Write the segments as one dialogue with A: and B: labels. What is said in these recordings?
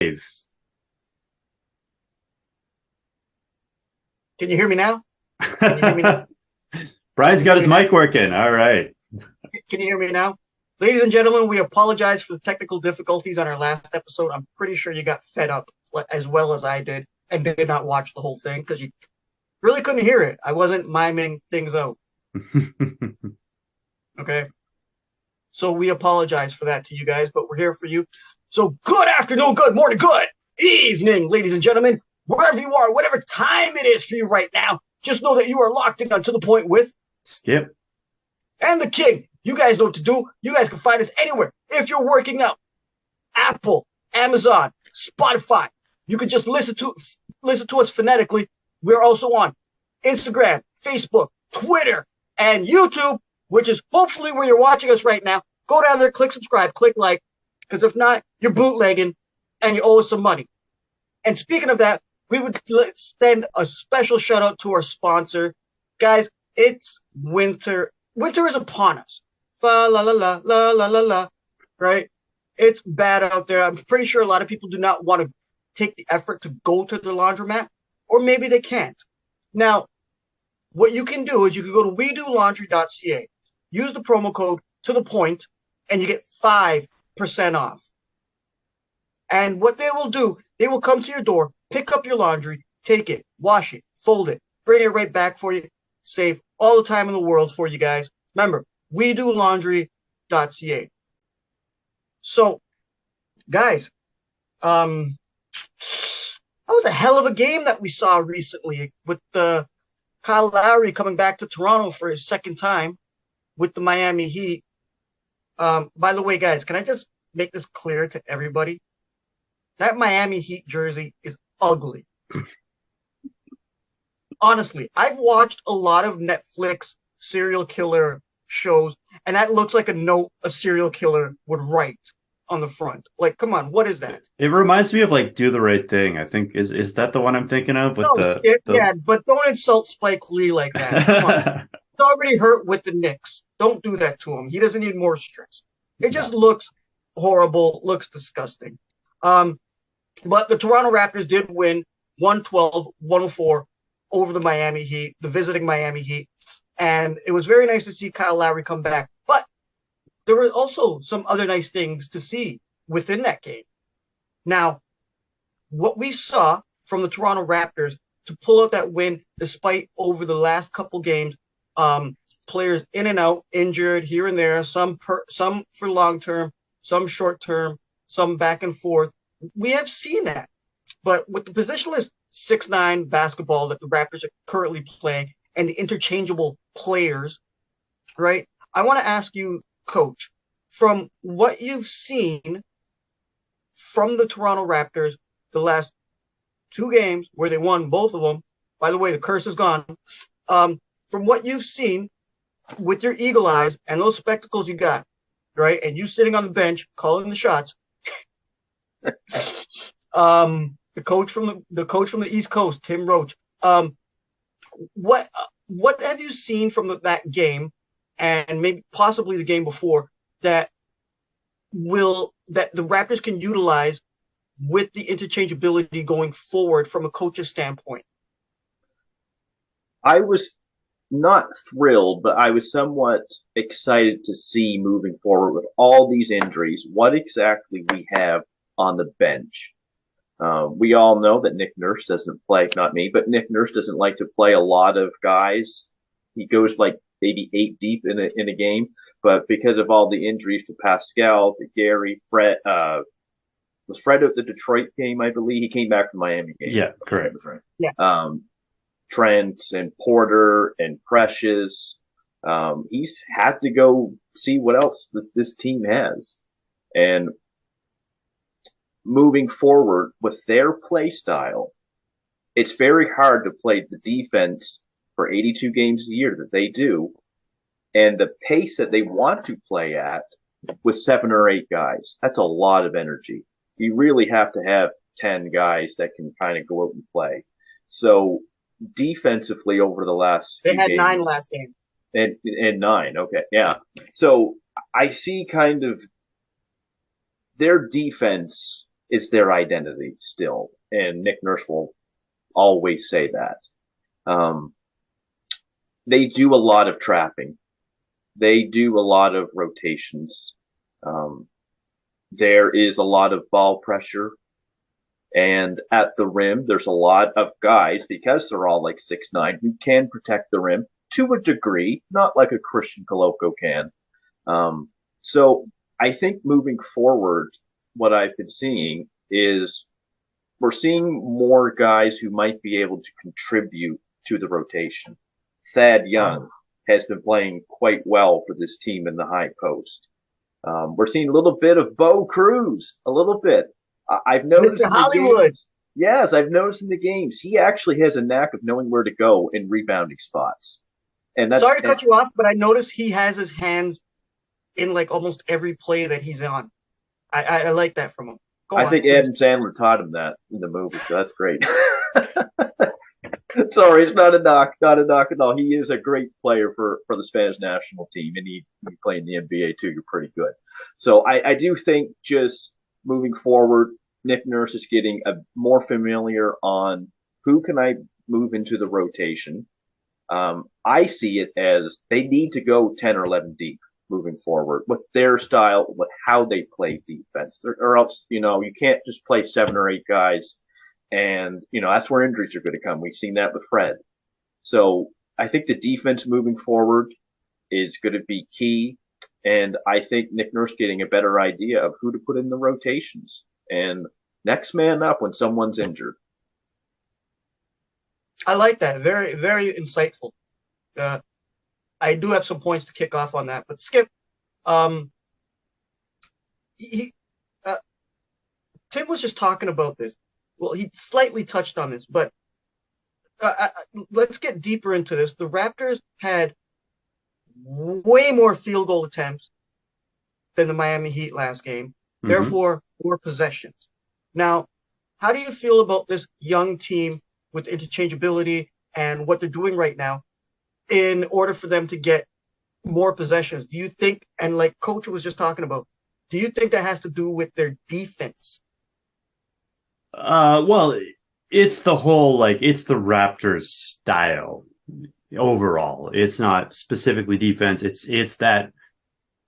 A: Can
B: Can you hear me now? Can you hear me now? Can
A: Brian's
B: you
A: got
B: hear
A: his
B: me now?
A: mic working. All right.
B: Can you hear me now? Ladies and gentlemen, we apologize for the technical difficulties on our last episode. I'm pretty sure you got fed up as well as I did and did not watch the whole thing because you really couldn't hear it. I wasn't miming things out. Okay. So we apologize for that to you guys, but we're here for you. So good afternoon, good morning, good evening, ladies and gentlemen, wherever you are, whatever time it is for you right now, just know that you are locked in onto the point with
A: Skip.
B: and the king. You guys know what to do. You guys can find us anywhere. If you're working out, Apple, Amazon, Spotify, you can just listen to us phonetically. We're also on Instagram, Facebook, Twitter, and YouTube, which is hopefully where you're watching us right now. Go down there, click subscribe, click like, because if not, you're bootlegging and you owe us some money. And speaking of that, we would send a special shout out to our sponsor. Guys, it's winter. Winter is upon us. Fa la la la la la la la. Right? It's bad out there. I'm pretty sure a lot of people do not want to take the effort to go to the laundromat, or maybe they can't. Now, what you can do is you can go to wedolaundry.ca, use the promo code to the point, and you get 5% off. And what they will do, they will come to your door, pick up your laundry, take it, wash it, fold it, bring it right back for you, save all the time in the world for you guys. Remember, wedolaundry.ca. So, guys, that was a hell of a game that we saw recently with Kyle Lowry coming back to Toronto for his second time with the Miami Heat. By the way, guys, can I just make this clear to everybody? That Miami Heat jersey is ugly. Honestly, I've watched a lot of Netflix serial killer shows, and that looks like a note a serial killer would write on the front. Like, come on, what is that?
A: It reminds me of like Do the Right Thing. I think is that the one I'm thinking of with
B: No,
A: the
B: yeah, but don't insult Spike Lee like that. Come on. He's already hurt with the Knicks. Don't do that to him. He doesn't need more stress. It
A: No.
B: just looks horrible, looks disgusting. But the Toronto Raptors did win 112-104 over the Miami Heat, the visiting Miami Heat. And it was very nice to see Kyle Lowry come back. But there were also some other nice things to see within that game. Now, what we saw from the Toronto Raptors to pull out that win, despite over the last couple games, players in and out, injured here and there, some for long term, some short term, some back and forth. We have seen that. But with the positionless 6'9" basketball that the Raptors are currently playing and the interchangeable players, right? I want to ask you, Coach, from what you've seen from the Toronto Raptors the last two games where they won both of them. By the way, the curse is gone. From what you've seen with your eagle eyes and those spectacles you got, right? And you sitting on the bench calling the shots. The coach from the East Coast, Tim Roache. What have you seen from that game, and maybe possibly the game before that the Raptors can utilize with the interchangeability going forward from a coach's standpoint?
C: I was not thrilled, but I was somewhat excited to see moving forward with all these injuries, what exactly we have on the bench. We all know that Nick Nurse doesn't play, not me, but Nick Nurse doesn't like to play a lot of guys. He goes like maybe 8 deep in a game, but because of all the injuries to Pascal, to Gary, Fred, was Fred at the Detroit game, I believe. He came back from Miami game.
A: Yeah, correct.
C: Right.
B: Yeah.
C: Trent and Porter and Precious. He's had to go see what else this team has. And moving forward with their play style, it's very hard to play the defense for 82 games a year that they do, and the pace that they want to play at with 7 or 8 guys. That's a lot of energy. You really have to have 10 guys that can kind of go out and play. So defensively over the last
B: They
C: few
B: had
C: games,
B: 9 last game.
C: and 9, okay, yeah. So I see kind of their defense is their identity still. And Nick Nurse will always say that. They do a lot of trapping. They do a lot of rotations. There is a lot of ball pressure. And at the rim, there's a lot of guys, because they're all like 6'9", who can protect the rim to a degree, not like a Christian Koloko can. So I think moving forward, what I've been seeing is we're seeing more guys who might be able to contribute to the rotation. Thad Young has been playing quite well for this team in the high post. We're seeing a little bit of Bo Cruz, a little bit. I've noticed
B: Mr. Hollywood.
C: Yes, I've noticed in the games, he actually has a knack of knowing where to go in rebounding spots. And that's,
B: sorry to cut you off, but I noticed he has his hands in like almost every play that he's on. I like that from him.
C: I think Adam Sandler taught him that in the movie, so that's great. Sorry, it's not a knock at all. He is a great player for the Spanish national team, and he played in the NBA too. You're pretty good. So I do think just moving forward, Nick Nurse is getting more familiar on who can I move into the rotation. I see it as they need to go 10 or 11 deep moving forward with their style, with how they play defense, or else, you can't just play 7 or 8 guys. And, that's where injuries are going to come. We've seen that with Fred. So I think the defense moving forward is going to be key. And I think Nick Nurse getting a better idea of who to put in the rotations and next man up when someone's injured.
B: I like that. Very, very insightful. I do have some points to kick off on that, but Skip, Tim was just talking about this. Well, he slightly touched on this, but let's get deeper into this. The Raptors had way more field goal attempts than the Miami Heat last game. Mm-hmm. Therefore, more possessions. Now, how do you feel about this young team with interchangeability and what they're doing right now in order for them to get more possessions? Do you think, and like Coach was just talking about, do you think that has to do with their defense?
A: Well, it's the whole, it's the Raptors style overall. It's not specifically defense. It's that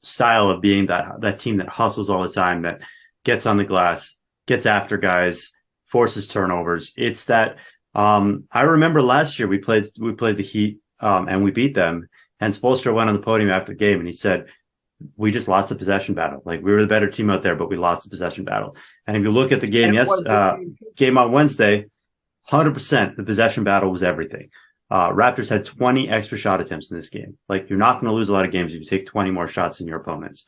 A: style of being that team that hustles all the time, that gets on the glass, gets after guys, forces turnovers. It's that, I remember last year we played the Heat, and we beat them, and Spoelstra went on the podium after the game and he said, we just lost the possession battle. We were the better team out there, but we lost the possession battle. And if you look at the game, game on Wednesday, 100% the possession battle was everything. Raptors had 20 extra shot attempts in this game. You're not going to lose a lot of games if you take 20 more shots than your opponents.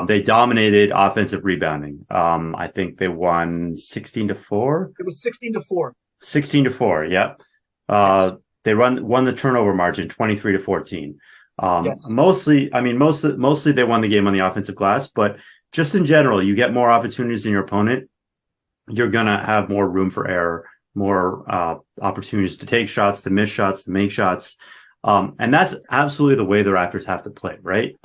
A: They dominated offensive rebounding. I think they won 16-4.
B: It was 16-4.
A: 16-4. Yeah. They won the turnover margin 23-14. Yes. Mostly they won the game on the offensive glass, but just in general, you get more opportunities than your opponent. You're going to have more room for error, more opportunities to take shots, to miss shots, to make shots. And that's absolutely the way the Raptors have to play, right?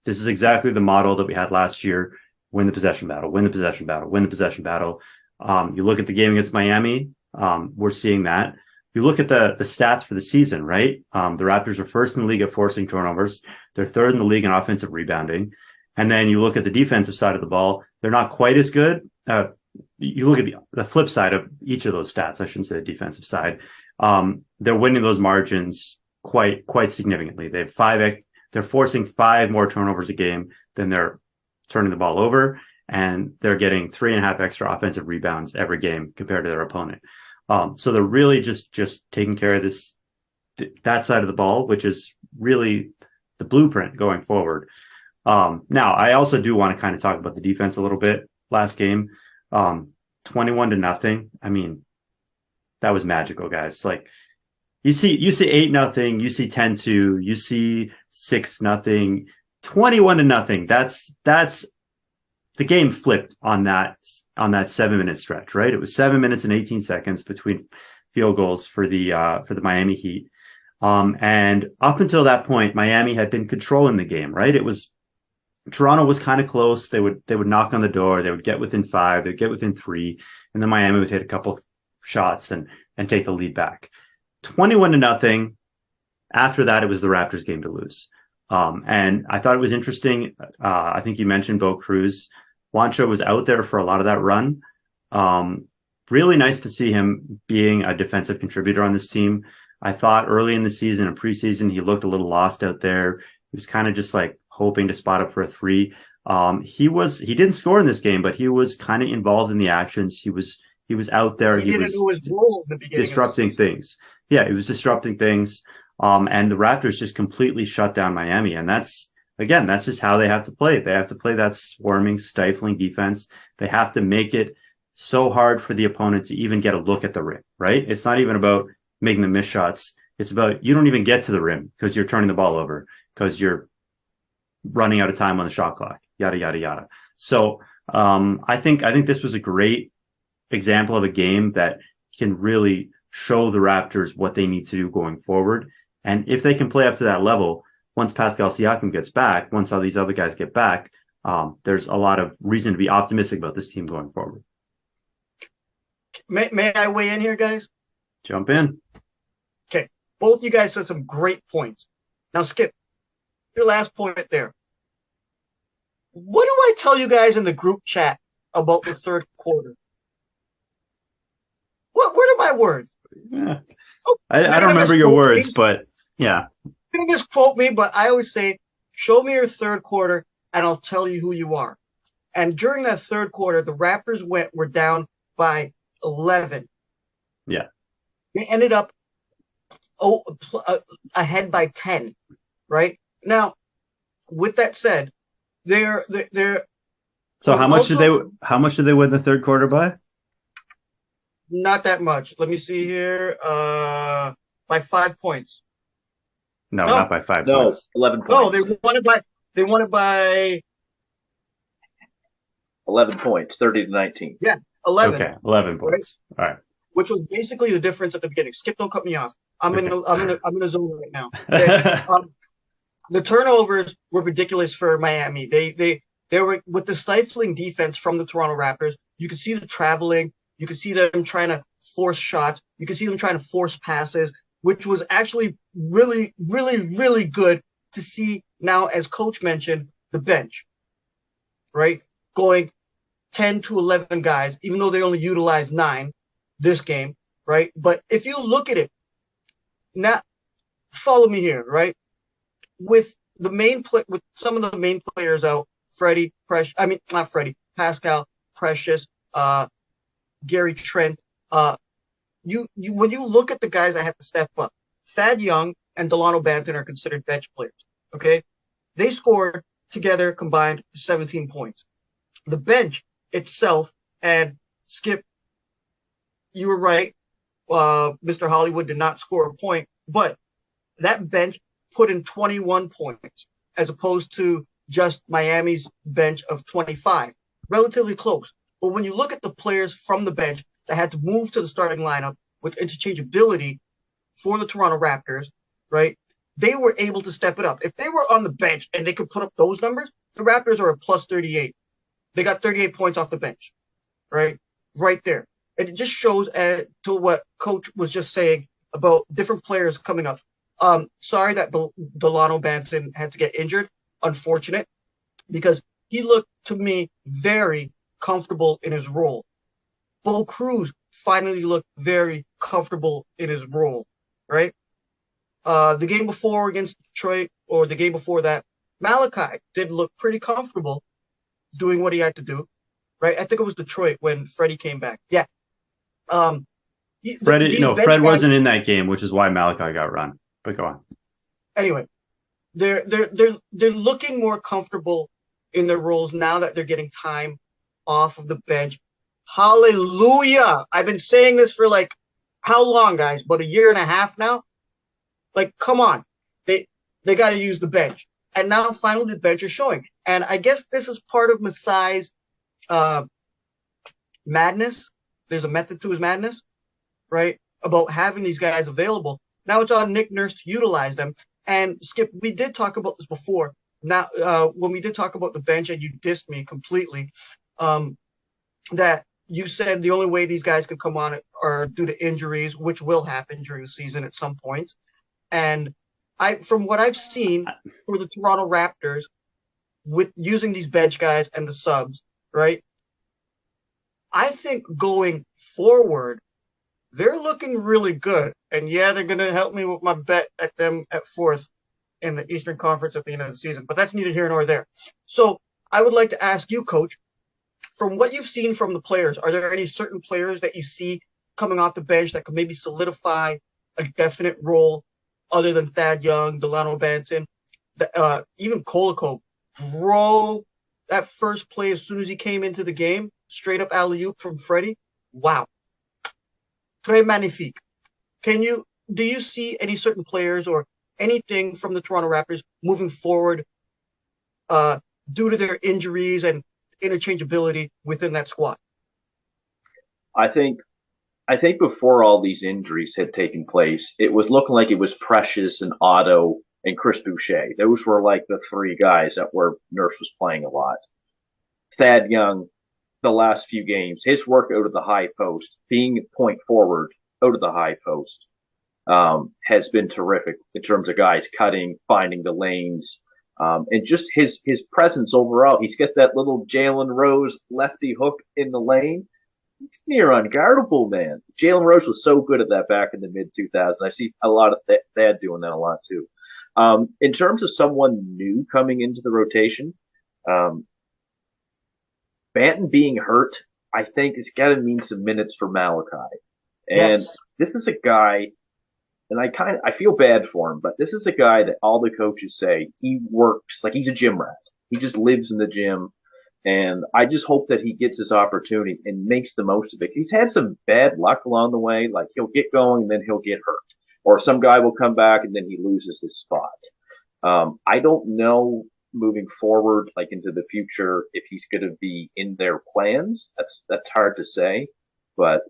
A: This is exactly the model that we had last year. Win the possession battle, win the possession battle, win the possession battle. You look at the game against Miami, we're seeing that. You look at the stats for the season, right? The Raptors are first in the league at forcing turnovers. They're third in the league in offensive rebounding. And then you look at the defensive side of the ball. They're not quite as good. You look at the flip side of each of those stats. I shouldn't say the defensive side. They're winning those margins quite significantly. They're forcing 5 more turnovers a game than they're turning the ball over. And they're getting 3.5 extra offensive rebounds every game compared to their opponent. So they're really just taking care of that side of the ball, which is really the blueprint going forward. Now, I also do want to kind of talk about the defense a little bit. Last game, 21-0. That was magical, guys. You see 8-0, you see 10-2, you see 6-0, 21-0. That's the game flipped on that 7-minute stretch, right? It was 7 minutes and 18 seconds between field goals for the Miami Heat. And up until that point, Miami had been controlling the game, right? It was Toronto was kind of close. They would knock on the door. They would get within 5. They'd get within 3, and then Miami would hit a couple shots and take the lead back. 21-0. After that, it was the Raptors' game to lose. And I thought it was interesting. I think you mentioned Bo Cruz. Juancho was out there for a lot of that run. Really nice to see him being a defensive contributor on this team. I thought early in the season and preseason, he looked a little lost out there. He was kind of just like hoping to spot up for a 3. He didn't score in this game, but he was kind of involved in the actions. He was out there.
B: He didn't do his role in the beginning.
A: Disrupting things. Yeah, he was disrupting things. And the Raptors just completely shut down Miami. And that's just how they have to play. They have to play that swarming, stifling defense. They have to make it so hard for the opponent to even get a look at the rim, right? It's not even about making the missed shots. It's about you don't even get to the rim because you're turning the ball over, because you're running out of time on the shot clock, yada, yada, yada. So I think this was a great example of a game that can really show the Raptors what they need to do going forward. And if they can play up to that level, once Pascal Siakam gets back, once all these other guys get back, there's a lot of reason to be optimistic about this team going forward.
B: May I weigh in here, guys?
A: Jump in.
B: Okay. Both you guys said some great points. Now, Skip, your last point there. What do I tell you guys in the group chat about the third quarter? What are my words?
A: Yeah. I don't remember your words, but yeah.
B: You can misquote me, but I always say, show me your third quarter and I'll tell you who you are. And during that third quarter, the Raptors were down by 11.
A: Yeah.
B: They ended up ahead by 10, right? Now, with that said, they're
A: So how much did they win the third quarter by?
B: Not that much. Let me see here. By 5 points.
A: No, not by 5 points.
C: 11 points.
B: No, they won it by
C: 11 points, 30-19.
B: Yeah, 11.
A: Okay, 11 points. Right? All right.
B: Which was basically the difference at the beginning. Skip, don't cut me off. I'm in a zone right now. Okay. The turnovers were ridiculous for Miami. They were with the stifling defense from the Toronto Raptors. You could see the traveling. You could see them trying to force shots. You could see them trying to force passes, which was actually really, really, really good to see now, as Coach mentioned, the bench, right? Going 10 to 11 guys, even though they only utilized 9 this game, right? But if you look at it, now follow me here, right? With some of the main players out, Pascal, Precious, Gary Trent, when you look at the guys that have to step up, Thad Young and Delano Banton are considered bench players. Okay, they scored together combined 17 points. The bench itself, and Skip, you were right. Mr. Hollywood did not score a point, but that bench put in 21 points as opposed to just Miami's bench of 25. Relatively close. But when you look at the players from the bench that had to move to the starting lineup with interchangeability for the Toronto Raptors, right, they were able to step it up. If they were on the bench and they could put up those numbers, the Raptors are a plus 38. They got 38 points off the bench, right? Right there. And it just shows to what Coach was just saying about different players coming up. Sorry that Delano Banton had to get injured. Unfortunate, because he looked to me very comfortable in his role. Bo Cruz finally looked very comfortable in his role, right? The game before against Detroit, or the game before that, Malachi did look pretty comfortable doing what he had to do, right? I think it was Detroit when Freddie came back. Yeah.
A: Fred wasn't in that game, which is why Malachi got run. But go on.
B: Anyway, they're looking more comfortable in their roles now that they're getting time off of the bench. Hallelujah! I've been saying this for like how long, guys? About a year and a half now. Like, come on, they got to use the bench, and now finally the bench is showing. And I guess this is part of Masai's madness. There's a method to his madness, right? About having these guys available. Now it's on Nick Nurse to utilize them. And Skip, we did talk about this before. now, when we did talk about the bench and you dissed me completely, that you said the only way these guys can come on are due to injuries, which will happen during the season at some point. And from what I've seen for the Toronto Raptors, with using these bench guys and the subs, right? I think going forward, they're looking really good. And yeah, they're going to help me with my bet at them at 4th in the Eastern Conference at the end of the season. But that's neither here nor there. So I would like to ask you, Coach, from what you've seen from the players, are there any certain players that you see coming off the bench that could maybe solidify a definite role other than Thad Young, Delano Banton, even Koloko? Bro, that first play as soon as he came into the game, straight up alley-oop from Freddie. Wow. Très magnifique. Do you see any certain players or anything from the Toronto Raptors moving forward due to their injuries and interchangeability within that squad?
C: I think before all these injuries had taken place, it was looking like it was Precious and Otto and Chris Boucher. Those were like the three guys that were Nurse was playing a lot. Thad Young, the last few games, his work out of the high post, being point forward out of the high post, has been terrific in terms of guys cutting, finding the lanes, and just his presence overall. He's got that little Jalen Rose lefty hook in the lane. It's near unguardable, man. Jalen Rose was so good at that back in the mid-2000s. I see a lot of Thad doing that a lot too. In terms of someone new coming into the rotation, Banton being hurt, I think, has got to mean some minutes for Malachi. And This is a guy, and I feel bad for him, but this is a guy that all the coaches say he works like he's a gym rat. He just lives in the gym. And I just hope that he gets this opportunity and makes the most of it. He's had some bad luck along the way. Like he'll get going and then he'll get hurt. Or some guy will come back and then he loses his spot. I don't know moving forward, like into the future, if he's going to be in their plans. That's hard to say. But,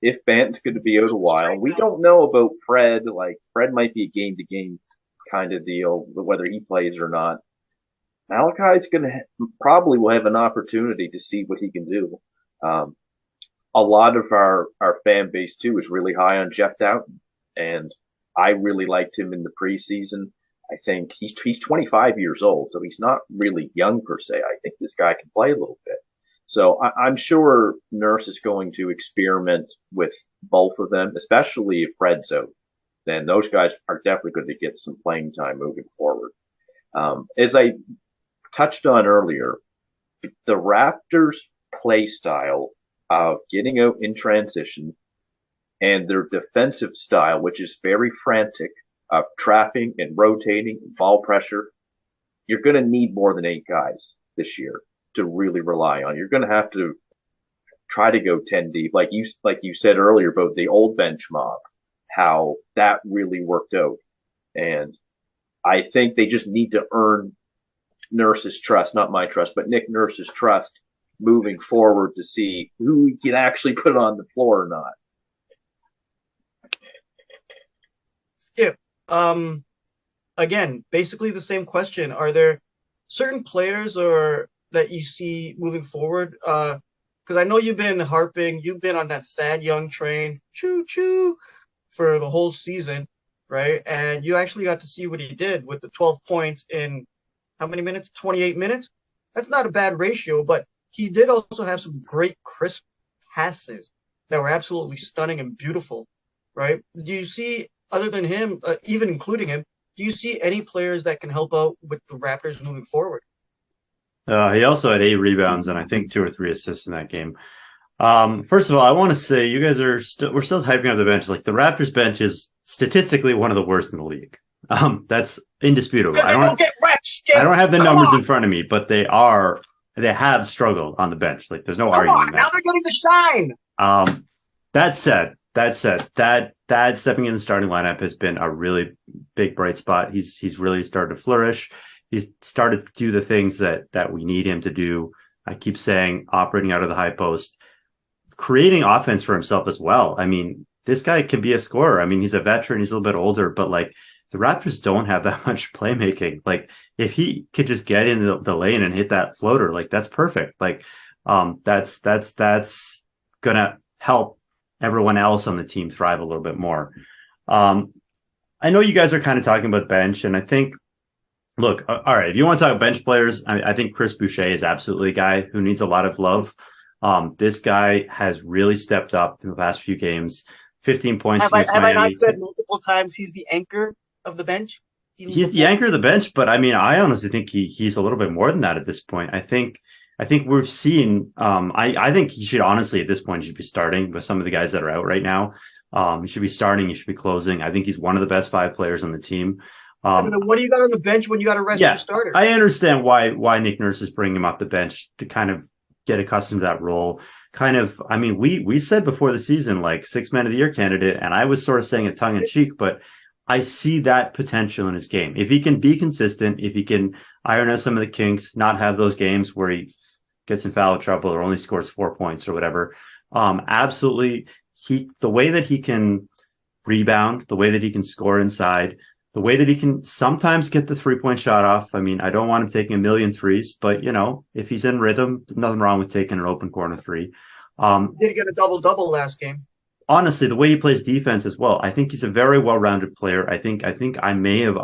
C: if Banton's going to be out a while, we don't know about Fred. Like Fred might be a game to game kind of deal, whether he plays or not. Malachi's probably will have an opportunity to see what he can do. A lot of our fan base too is really high on Jeff Doughton, and I really liked him in the preseason. I think he's 25 years old, so he's not really young per se. I think this guy can play a little bit. So I'm sure Nurse is going to experiment with both of them, especially if Fred's out. Then those guys are definitely going to get some playing time moving forward. As I touched on earlier, the Raptors' play style of getting out in transition and their defensive style, which is very frantic, of trapping and rotating and ball pressure, you're going to need more than 8 guys this year to really rely on. You're going to have to try to go 10 deep, like you said earlier about the old bench mob, how that really worked out. And I think they just need to earn Nurse's trust, not my trust, but Nick Nurse's trust moving forward to see who he can actually put on the floor or not.
B: Skip, again, basically the same question. Are there certain players or that you see moving forward? Because I know you've been on that Thad Young train, choo-choo, for the whole season, right? And you actually got to see what he did with the 12 points in how many minutes? 28 minutes? That's not a bad ratio, but he did also have some great crisp passes that were absolutely stunning and beautiful, right? Do you see, other than him, even including him, do you see any players that can help out with the Raptors moving forward?
A: He also had 8 rebounds and I think 2 or 3 assists in that game. First of all, I want to say you guys we're still hyping up the bench. Like the Raptors bench is statistically one of the worst in the league. That's indisputable. I don't have the numbers in front of me, but they have struggled on the bench. Like there's no arguing that.
B: Now they're getting the shine.
A: That said, Thad stepping in the starting lineup has been a really big bright spot. He's really started to flourish. He's started to do the things that we need him to do. I keep saying operating out of the high post, creating offense for himself as well. I mean, this guy can be a scorer. I mean, he's a veteran. He's a little bit older, but like the Raptors don't have that much playmaking. Like if he could just get in the lane and hit that floater, like that's perfect. Like that's gonna help everyone else on the team thrive a little bit more. I know you guys are kind of talking about bench, and I think, look, all right, if you want to talk bench players, I think Chris Boucher is absolutely a guy who needs a lot of love. This guy has really stepped up in the past few games. 15 points
B: Have
A: against
B: I
A: Miami.
B: not said multiple times he's the anchor of the bench?
A: He's the anchor of the bench, but I mean, I honestly think he's a little bit more than that at this point. I think we've seen. I think he should honestly at this point he should be starting with some of the guys that are out right now. He should be starting. He should be closing. I think he's one of the best 5 players on the team.
B: What do you got on the bench when you got to rest your starter?
A: I understand why Nick Nurse is bringing him off the bench to kind of get accustomed to that role. Kind of, I mean, we said before the season, like 6 Man of the Year candidate, and I was sort of saying it tongue in cheek, but I see that potential in his game. If he can be consistent, if he can iron out some of the kinks, not have those games where he gets in foul trouble or only scores 4 points or whatever, absolutely. The way that he can rebound, the way that he can score inside, the way that he can sometimes get the 3-point shot off. I mean, I don't want him taking a million threes, but if he's in rhythm, there's nothing wrong with taking an open corner 3.
B: Did get a double-double last game.
A: Honestly, the way he plays defense as well, I think he's a very well-rounded player. I think I may have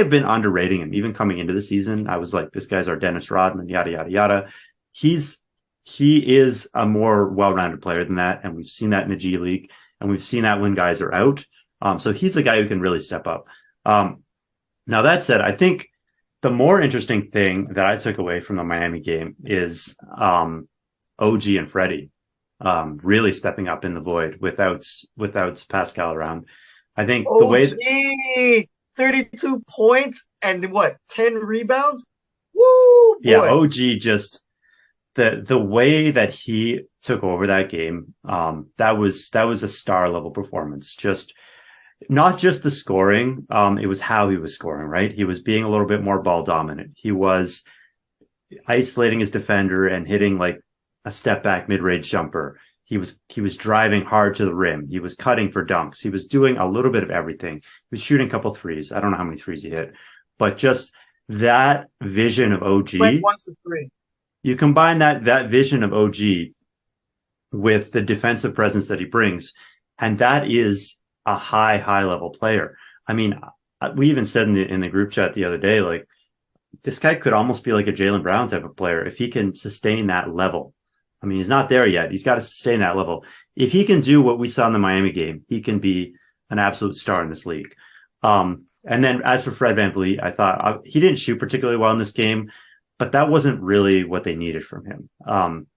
A: been underrating him even coming into the season. I was like, this guy's our Dennis Rodman, yada yada yada. He is a more well-rounded player than that, and we've seen that in the G League, and we've seen that when guys are out. So he's a guy who can really step up. Now that said, I think the more interesting thing that I took away from the Miami game is OG and Freddie really stepping up in the void without Pascal around. I think
B: OG,
A: the way
B: 32 points and 10 rebounds. Woo! Boy.
A: Yeah, OG just the way that he took over that game, that was a star level performance. Just not just the scoring, it was how he was scoring, right? He was being a little bit more ball dominant. He was isolating his defender and hitting like a step back mid-range jumper. He was driving hard to the rim. He was cutting for dunks. He was doing a little bit of everything. He was shooting a couple threes. I don't know how many threes he hit, but just that vision of OG.
B: Went 1 for 3.
A: You combine that vision of OG with the defensive presence that he brings, and that is a high level player. I mean, we even said in the group chat the other day, like this guy could almost be like a Jaylen Brown type of player if he can sustain that level. I mean, he's not there yet. He's got to sustain that level. If he can do what we saw in the Miami game, he can be an absolute star in this league. And then as for Fred VanVleet, I thought he didn't shoot particularly well in this game, but that wasn't really what they needed from him.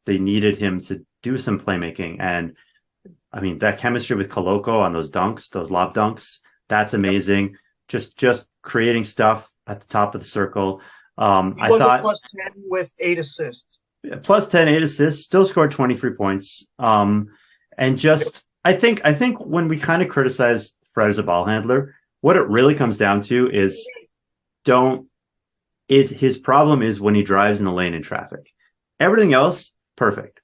A: They needed him to do some playmaking. And I mean, that chemistry with Koloko on those dunks, those lob dunks, that's amazing. Just creating stuff at the top of the circle. I thought
B: plus 10 with 8 assists.
A: Plus 10, 8 assists, still scored 23 points. And just, I think when we kind of criticize Fred as a ball handler, what it really comes down to is his problem is when he drives in the lane in traffic. Everything else, perfect.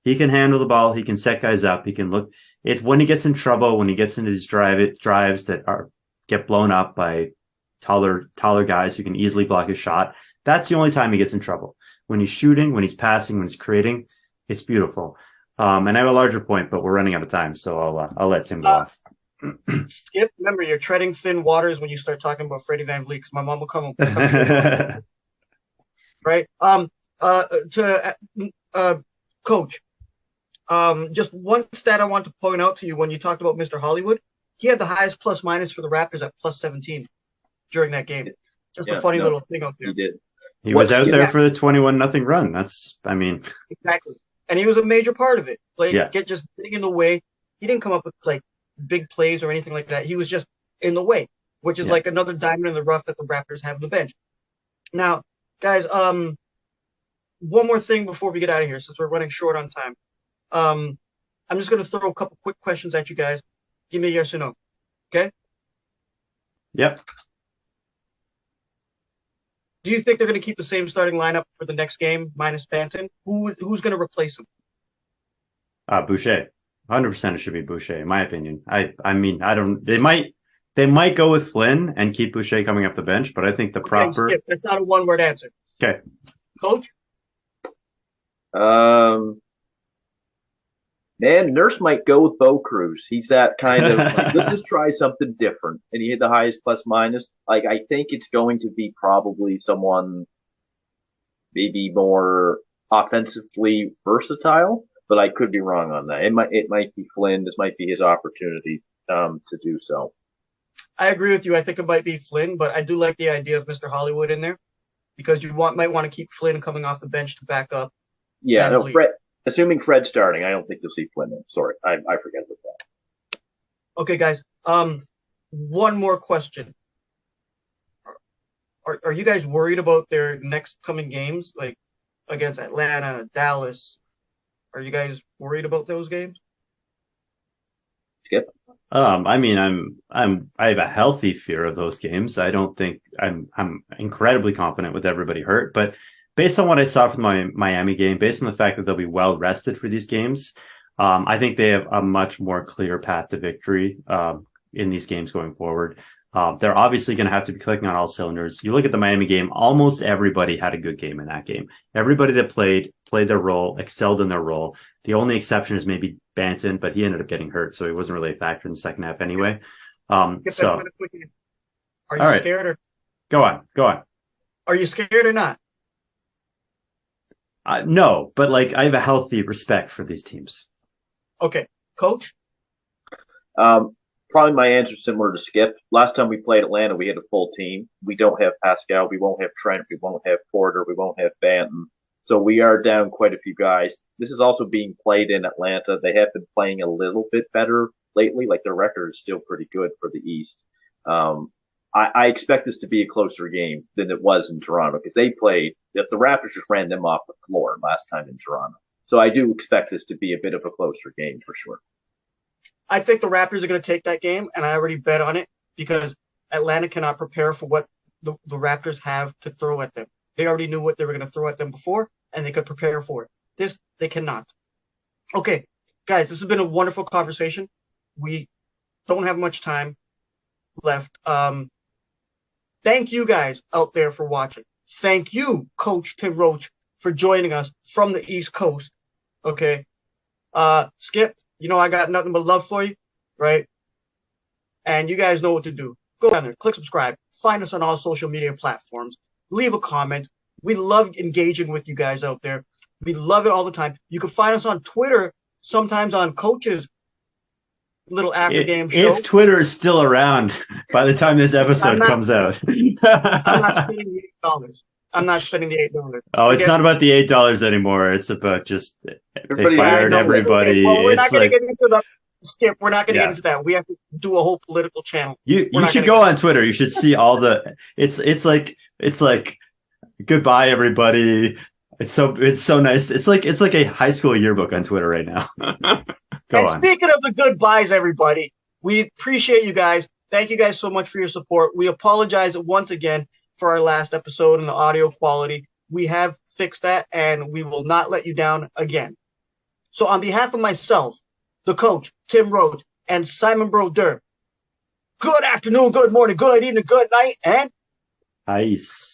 A: He can handle the ball. He can set guys up. He can look. It's when he gets in trouble, when he gets into these drives that get blown up by taller guys who can easily block his shot. That's the only time he gets in trouble. When he's shooting, when he's passing, when he's creating, it's beautiful. And I have a larger point, but we're running out of time, so I'll let Tim go off.
B: Skip, remember, you're treading thin waters when you start talking about Freddie VanVleet, because my mom will come right? Coach, just one stat I want to point out to you when you talked about Mr. Hollywood. He had the highest plus minus for the Raptors at plus 17 during that game. Just a funny little thing out there.
C: He did.
A: He was out there for the 21-0 run.
B: Exactly. And he was a major part of it. Just getting in the way. He didn't come up with like big plays or anything like that. He was just in the way, which is like another diamond in the rough that the Raptors have on the bench. Now, guys, one more thing before we get out of here, since we're running short on time. I'm just going to throw a couple quick questions at you guys. Give me a yes or no. Okay?
A: Yep.
B: Do you think they're going to keep the same starting lineup for the next game, minus Banton? Who's going to replace him?
A: Boucher. 100% it should be Boucher, in my opinion. I mean, I don't. They might They might go with Flynn and keep Boucher coming off the bench, but I think the proper.
B: Skip. That's not a one-word answer.
A: Okay.
B: Coach?
C: Man, Nurse might go with Bo Cruz. He's that kind of like, let's just try something different. And he had the highest plus minus. Like, I think it's going to be probably someone maybe more offensively versatile, but I could be wrong on that. It might be Flynn. This might be his opportunity to do so.
B: I agree with you. I think it might be Flynn, but I do like the idea of Mr. Hollywood in there because you might want to keep Flynn coming off the bench to back up.
C: Yeah, no, Fred. Assuming Fred's starting, I don't think you'll see Flynn in. Sorry, I forget about that.
B: Okay, guys. One more question. Are you guys worried about their next coming games, like against Atlanta, Dallas? Are you guys worried about those games?
C: Skip.
A: I mean, I have a healthy fear of those games. I don't think I'm incredibly confident with everybody hurt, but based on what I saw from my Miami game, based on the fact that they'll be well rested for these games, I think they have a much more clear path to victory in these games going forward. They're obviously going to have to be clicking on all cylinders. You look at the Miami game, almost everybody had a good game in that game. Everybody that played their role, excelled in their role. The only exception is maybe Banton, but he ended up getting hurt, so he wasn't really a factor in the second half anyway.
B: Are you scared?
A: Go on.
B: Are you scared or not?
A: No, but like I have a healthy respect for these teams.
B: Okay, Coach?
C: Probably my answer is similar to Skip. Last time we played Atlanta, we had a full team. We don't have Pascal. We won't have Trent. We won't have Porter. We won't have Banton. So we are down quite a few guys. This is also being played in Atlanta. They have been playing a little bit better lately. Like their record is still pretty good for the East. I expect this to be a closer game than it was in Toronto because the Raptors just ran them off the floor last time in Toronto. So I do expect this to be a bit of a closer game for sure.
B: I think the Raptors are going to take that game, and I already bet on it because Atlanta cannot prepare for what the Raptors have to throw at them. They already knew what they were going to throw at them before, and they could prepare for it. This, they cannot. Okay, guys, this has been a wonderful conversation. We don't have much time left. Thank you guys out there for watching. Thank you, Coach Tim Roache, for joining us from the East Coast. Okay. Skip, you know I got nothing but love for you, right? And you guys know what to do. Go down there, click subscribe, find us on all social media platforms, leave a comment. We love engaging with you guys out there. We love it all the time. You can find us on Twitter, sometimes on Coach's little after game show.
A: If Twitter is still around by the time this episode comes out.
B: I'm not spending the $8. I'm not spending the $8.
A: Oh, it's not about the $8 anymore. It's about just they fired everybody.
B: Okay, well, we're not going to get into the Skip. We're not going to get into that. We have to do a whole political channel.
A: You should go on Twitter. You should see all the. It's like goodbye everybody. It's so nice. It's like a high school yearbook on Twitter right now.
B: Speaking of the goodbyes, everybody, we appreciate you guys. Thank you guys so much for your support. We apologize once again for our last episode and the audio quality. We have fixed that, and we will not let you down again. So on behalf of myself, the coach, Tim Roache, and Simon Brodeur, good afternoon, good morning, good evening, good night, and
A: ice.